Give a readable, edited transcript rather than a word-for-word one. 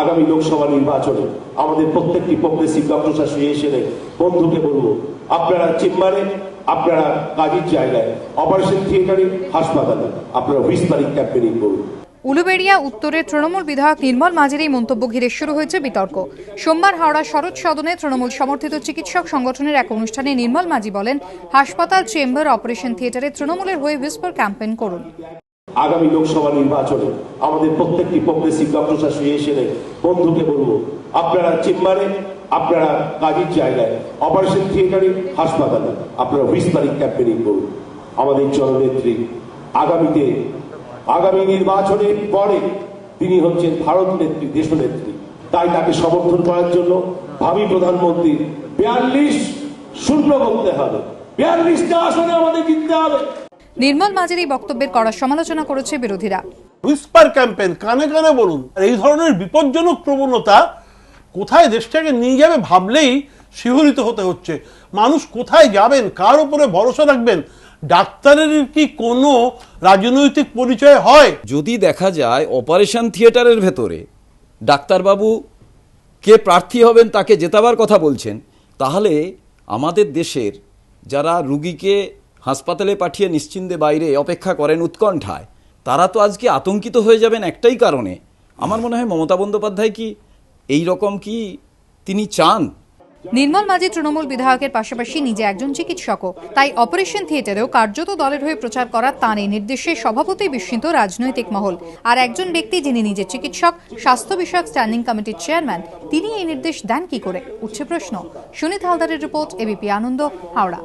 আগামী লোকসভা নির্বাচনে আমাদের প্রত্যেকটি প্রগ্রেসিভ ডক্টর অ্যাসোসিয়েশনের বন্ধুকে বলবো, আপনারা চেম্বারে, আপনারা কাজের জায়গায়, অপারেশন থিয়েটারে, হাসপাতালে আপনারা হুইসপারিং ক্যাম্পেইনিং করুন। উলুবেড়িয়া উত্তরের তৃণমূল বিধায়ক নির্মল মাঝির এই মন্তব্য ঘিরে শুরু হয়েছে বিতর্ক। সোমবার হাওড়া শরৎ সদনে তৃণমূল সমর্থিত চিকিৎসক সংগঠনের এক অনুষ্ঠানে নির্মল মাঝি বলেন, হাসপাতাল, চেম্বার, অপারেশন থিয়েটারে তৃণমূলের হয়ে হুইসপার ক্যাম্পেইন করুন। আগামী লোকসভা নির্বাচনে আমাদের প্রত্যেকটি প্রগ্রেসিভ ডক্টর অ্যাসোসিয়েশনের বন্ধুকে বলবো, আপনারা চেম্বারে, আপনারা কাজের জায়গায়, অপারেশন থিয়েটারে, হাসপাতালে আপনারা হুইসপারিং ক্যাম্পেইনিং করুন। আমাদের জননেত্রী আগামী নির্বাচনের পরে তিনি হচ্ছেন ভারত নেত্রী, দেশনেত্রী। তাই তাকে সমর্থন করার জন্য ভাবী প্রধানমন্ত্রী 42-0 করতে হবে। 42টা আসনে আমাদের জিততে হবে। নির্মল মাঝির এই বক্তব্যের কড়া সমালোচনা করেছে বিরোধীরা। হুইসপার ক্যাম্পেইন, কানে কানে বলুন। এই ধরনের বিপজ্জনক প্রবণতা কোথায় দেশটাকে নিয়ে যাবে ভাবলেই শিহরিত হতে হচ্ছে। মানুষ কোথায় যাবেন, কার উপরে ভরসা রাখবেন? ডাক্তারের কি কোনো রাজনৈতিক পরিচয় হয়? যদি দেখা যায় অপারেশন থিয়েটারের ভেতরে ডাক্তারবাবু কে প্রার্থী হবেন তাকে জেতাবার কথা বলছেন, তাহলে আমাদের দেশের যারা রুগীকে হাসপাতালে পাঠিয়ে নিশ্চিন্তে বাইরে অপেক্ষা করেন উৎকণ্ঠায়, তারা তো আজকে আতঙ্কিত হয়ে যাবেন একটাই কারণে। আমার মনে হয় মমতা বন্দ্যোপাধ্যায় কি এই রকম কি তিনি চান? নির্মল মাঝি তৃণমূল বিধায়কের পাশাপাশি নিজে একজন চিকিৎসকও, তাই অপারেশন থিয়েটারেও কার্যত দলের হয়ে প্রচার করার তাঁর এই নির্দেশে স্বভাবতই বিস্মিত রাজনৈতিক মহল। আর একজন ব্যক্তি যিনি নিজে চিকিৎসক, স্বাস্থ্য বিষয়ক স্ট্যান্ডিং কমিটির চেয়ারম্যান, তিনি এই নির্দেশ দেন কি করে, উঠছে প্রশ্ন। সুনীত হালদারের রিপোর্ট, এবিপি আনন্দ, হাওড়া।